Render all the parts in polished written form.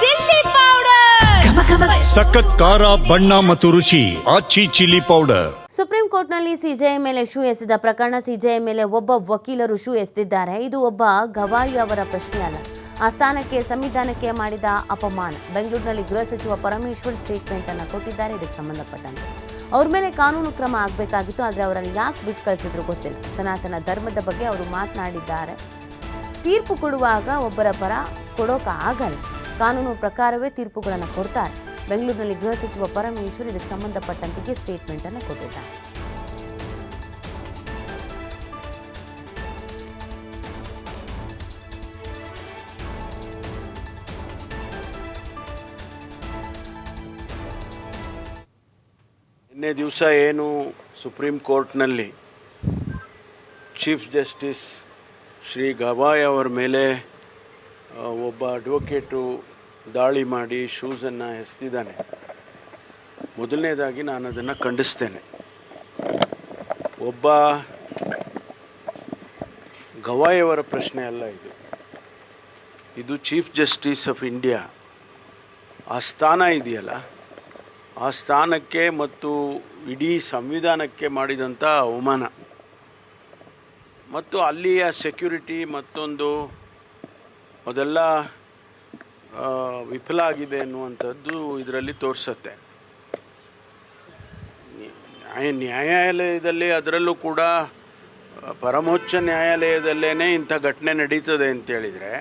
Chilli powder, ಸಖತ್ ಖಾರ, ಬಣ್ಣ ಮತ್ತು ರುಚಿ. ಆಚಿ ಚಿಲ್ಲಿ ಪೌಡರ್. ಸುಪ್ರೀಂ ಕೋರ್ಟ್ನಲ್ಲಿ ಸಿಜೆಐ ಮೇಲೆ ಶೂ ಎಸೆದ ಪ್ರಕರಣ. ಸಿಜೆಐ ಮೇಲೆ ಒಬ್ಬ ವಕೀಲರು ಶೂ ಎಸೆದಿದ್ದಾರೆ. ಇದು ಒಬ್ಬ ಗವಾಯಿ ಅವರ ಪ್ರಶ್ನೆ ಅಲ್ಲ, ಆ ಸ್ಥಾನಕ್ಕೆ ಸಂವಿಧಾನಕ್ಕೆ ಮಾಡಿದ ಅಪಮಾನ. ಬೆಂಗಳೂರಿನಲ್ಲಿ ಗೃಹ ಸಚಿವ ಪರಮೇಶ್ವರ್ ಸ್ಟೇಟ್ಮೆಂಟ್ ಅನ್ನು ಕೊಟ್ಟಿದ್ದಾರೆ. ಇದಕ್ಕೆ ಸಂಬಂಧಪಟ್ಟಂತೆ ಅವ್ರ ಮೇಲೆ ಕಾನೂನು ಕ್ರಮ ಆಗಬೇಕಾಗಿತ್ತು, ಆದರೆ ಅವರನ್ನು ಯಾಕೆ ಬಿಟ್ಟು ಕಳಿಸಿದ್ರು ಗೊತ್ತಿಲ್ಲ. ಸನಾತನ ಧರ್ಮದ ಬಗ್ಗೆ ಅವರು ಮಾತನಾಡಿದ್ದಾರೆ. ತೀರ್ಪು ಕೊಡುವಾಗ ಒಬ್ಬರ ಪರ ಕೊಡೋಕ್ಕಾಗಲ್ಲ, ಕಾನೂನು ಪ್ರಕಾರವೇ ತೀರ್ಪುಗಳನ್ನು ಕೊಡ್ತಾರೆ. ಬೆಂಗಳೂರಿನಲ್ಲಿ ಗೃಹ ಸಚಿವ ಪರಮೇಶ್ವರ್ ಇದಕ್ಕೆ ಸಂಬಂಧಪಟ್ಟಂತೆ ಸ್ಟೇಟ್ಮೆಂಟ್ ಅನ್ನು ಕೊಟ್ಟಿದ್ದಾರೆ. ನಿನ್ನೆ ದಿವಸ ಏನು ಸುಪ್ರೀಂ ಕೋರ್ಟ್ನಲ್ಲಿ ಚೀಫ್ ಜಸ್ಟಿಸ್ ಶ್ರೀ ಗವಾಯ್ ಅವರ ಮೇಲೆ ಒಬ್ಬ ಅಡ್ವೊಕೇಟು ದಾಳಿ ಮಾಡಿ ಶೂಸನ್ನು ಎಸೆದಿದ್ದಾನೆ. ಮೊದಲನೇದಾಗಿ ನಾನು ಅದನ್ನು ಖಂಡಿಸ್ತೇನೆ. ಒಬ್ಬ ಗವಾಯ್ ಅವರ ಪ್ರಶ್ನೆ ಅಲ್ಲ ಇದು ಚೀಫ್ ಜಸ್ಟಿಸ್ ಆಫ್ ಇಂಡಿಯಾ. ಆ ಸ್ಥಾನ ಇದೆಯಲ್ಲ, ಆ ಸ್ಥಾನಕ್ಕೆ ಮತ್ತು ಇಡೀ ಸಂವಿಧಾನಕ್ಕೆ ಮಾಡಿದಂಥ ಅವಮಾನ ಮತ್ತು ಅಲ್ಲಿಯ ಸೆಕ್ಯೂರಿಟಿ ಮತ್ತೊಂದು ಅದೆಲ್ಲ ವಿಫಲ ಆಗಿದೆ ಅನ್ನುವಂಥದ್ದು ಇದರಲ್ಲಿ ತೋರಿಸುತ್ತೆ. ನ್ಯಾಯಾಲಯದಲ್ಲಿ ಅದರಲ್ಲೂ ಕೂಡ ಪರಮೋಚ್ಚ ನ್ಯಾಯಾಲಯದಲ್ಲೇ ಇಂಥ ಘಟನೆ ನಡೀತದೆ ಅಂತೇಳಿದರೆ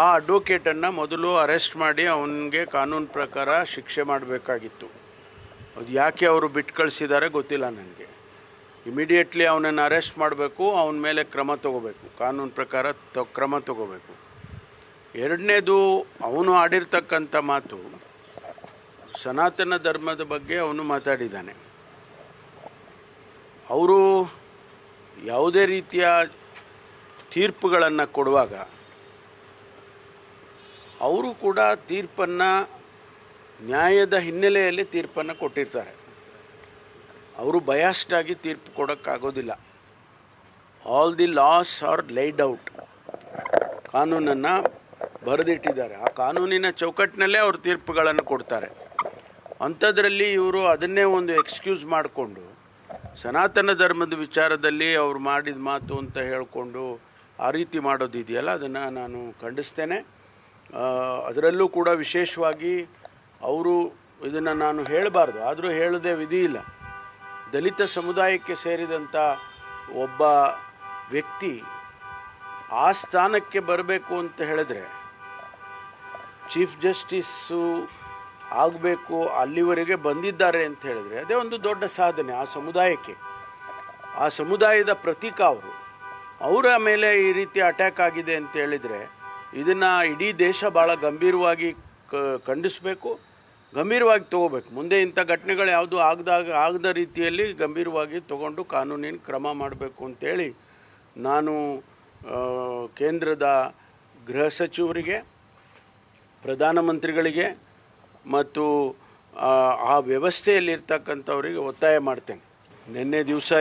ಆ ಅಡ್ವೊಕೇಟನ್ನು ಮೊದಲು ಅರೆಸ್ಟ್ ಮಾಡಿ ಅವನಿಗೆ ಕಾನೂನು ಪ್ರಕಾರ ಶಿಕ್ಷೆ ಮಾಡಬೇಕಾಗಿತ್ತು. ಅದು ಯಾಕೆ ಅವರು ಬಿಟ್ಟು ಕಳಿಸಿದ್ದಾರೆ ಗೊತ್ತಿಲ್ಲ ನನಗೆ. ಇಮಿಡಿಯೇಟ್ಲಿ ಅವನನ್ನು ಅರೆಸ್ಟ್ ಮಾಡಬೇಕು, ಅವನ ಮೇಲೆ ಕ್ರಮ ತಗೋಬೇಕು, ಕಾನೂನು ಪ್ರಕಾರ ಕ್ರಮ ತಗೋಬೇಕು. ಎರಡನೇದು, ಅವನು ಆಡಿರ್ತಕ್ಕಂಥ ಮಾತು ಸನಾತನ ಧರ್ಮದ ಬಗ್ಗೆ ಅವನು ಮಾತಾಡಿದ್ದಾನೆ. ಅವರು ಯಾವುದೇ ರೀತಿಯ ತೀರ್ಪುಗಳನ್ನು ಕೊಡುವಾಗ ಅವರು ಕೂಡ ತೀರ್ಪನ್ನು ನ್ಯಾಯದ ಹಿನ್ನೆಲೆಯಲ್ಲಿ ತೀರ್ಪನ್ನು ಕೊಟ್ಟಿರ್ತಾರೆ. ಅವರು ಬಯಾಸ್ಟಾಗಿ ತೀರ್ಪು ಕೊಡೋಕ್ಕಾಗೋದಿಲ್ಲ. All the laws are laid out, ಕಾನೂನನ್ನು ಬರೆದಿಟ್ಟಿದ್ದಾರೆ. ಆ ಕಾನೂನಿನ ಚೌಕಟ್ಟಿನಲ್ಲೇ ಅವರು ತೀರ್ಪುಗಳನ್ನು ಕೊಡ್ತಾರೆ. ಅಂಥದ್ರಲ್ಲಿ ಇವರು ಅದನ್ನೇ ಒಂದು ಎಕ್ಸ್ಕ್ಯೂಸ್ ಮಾಡಿಕೊಂಡು ಸನಾತನ ಧರ್ಮದ ವಿಚಾರದಲ್ಲಿ ಅವ್ರು ಮಾಡಿದ ಮಾತು ಅಂತ ಹೇಳಿಕೊಂಡು ಆ ರೀತಿ ಮಾಡೋದಿದೆಯಲ್ಲ, ಅದನ್ನು ನಾನು ಖಂಡಿಸ್ತೇನೆ. ಅದರಲ್ಲೂ ಕೂಡ ವಿಶೇಷವಾಗಿ ಅವರು ಇದನ್ನು ನಾನು ಹೇಳಬಾರ್ದು, ಆದರೂ ಹೇಳದೆ ವಿಧಿ ಇಲ್ಲ. ದಲಿತ ಸಮುದಾಯಕ್ಕೆ ಸೇರಿದಂಥ ಒಬ್ಬ ವ್ಯಕ್ತಿ ಆ ಸ್ಥಾನಕ್ಕೆ ಬರಬೇಕು ಅಂತ ಹೇಳಿದ್ರೆ, ಚೀಫ್ ಜಸ್ಟಿಸ್ಸು ಆಗಬೇಕು, ಅಲ್ಲಿವರೆಗೆ ಬಂದಿದ್ದಾರೆ ಅಂತ ಹೇಳಿದ್ರೆ ಅದೇ ಒಂದು ದೊಡ್ಡ ಸಾಧನೆ ಆ ಸಮುದಾಯಕ್ಕೆ. ಆ ಸಮುದಾಯದ ಪ್ರತೀಕ ಅವರ ಮೇಲೆ ಈ ರೀತಿ ಅಟ್ಯಾಕ್ ಆಗಿದೆ ಅಂತ ಹೇಳಿದರೆ ಇದನ್ನು ಇಡೀ ದೇಶ ಭಾಳ ಗಂಭೀರವಾಗಿ ಖಂಡಿಸಬೇಕು, ಗಂಭೀರವಾಗಿ ತೊಗೋಬೇಕು. ಮುಂದೆ ಇಂಥ ಘಟನೆಗಳು ಯಾವುದು ಆಗದ ರೀತಿಯಲ್ಲಿ ಗಂಭೀರವಾಗಿ ತಗೊಂಡು ಕಾನೂನಿನ ಕ್ರಮ ಮಾಡಬೇಕು ಅಂತೇಳಿ ನಾನು ಕೇಂದ್ರದ ಗೃಹ ಸಚಿವರಿಗೆ, ಪ್ರಧಾನಮಂತ್ರಿಗಳಿಗೆ ಮತ್ತು ಆ ವ್ಯವಸ್ಥೆಯಲ್ಲಿರ್ತಕ್ಕಂಥವರಿಗೆ ಒತ್ತಾಯ ಮಾಡ್ತೇನೆ. ನಿನ್ನೆ ದಿವಸ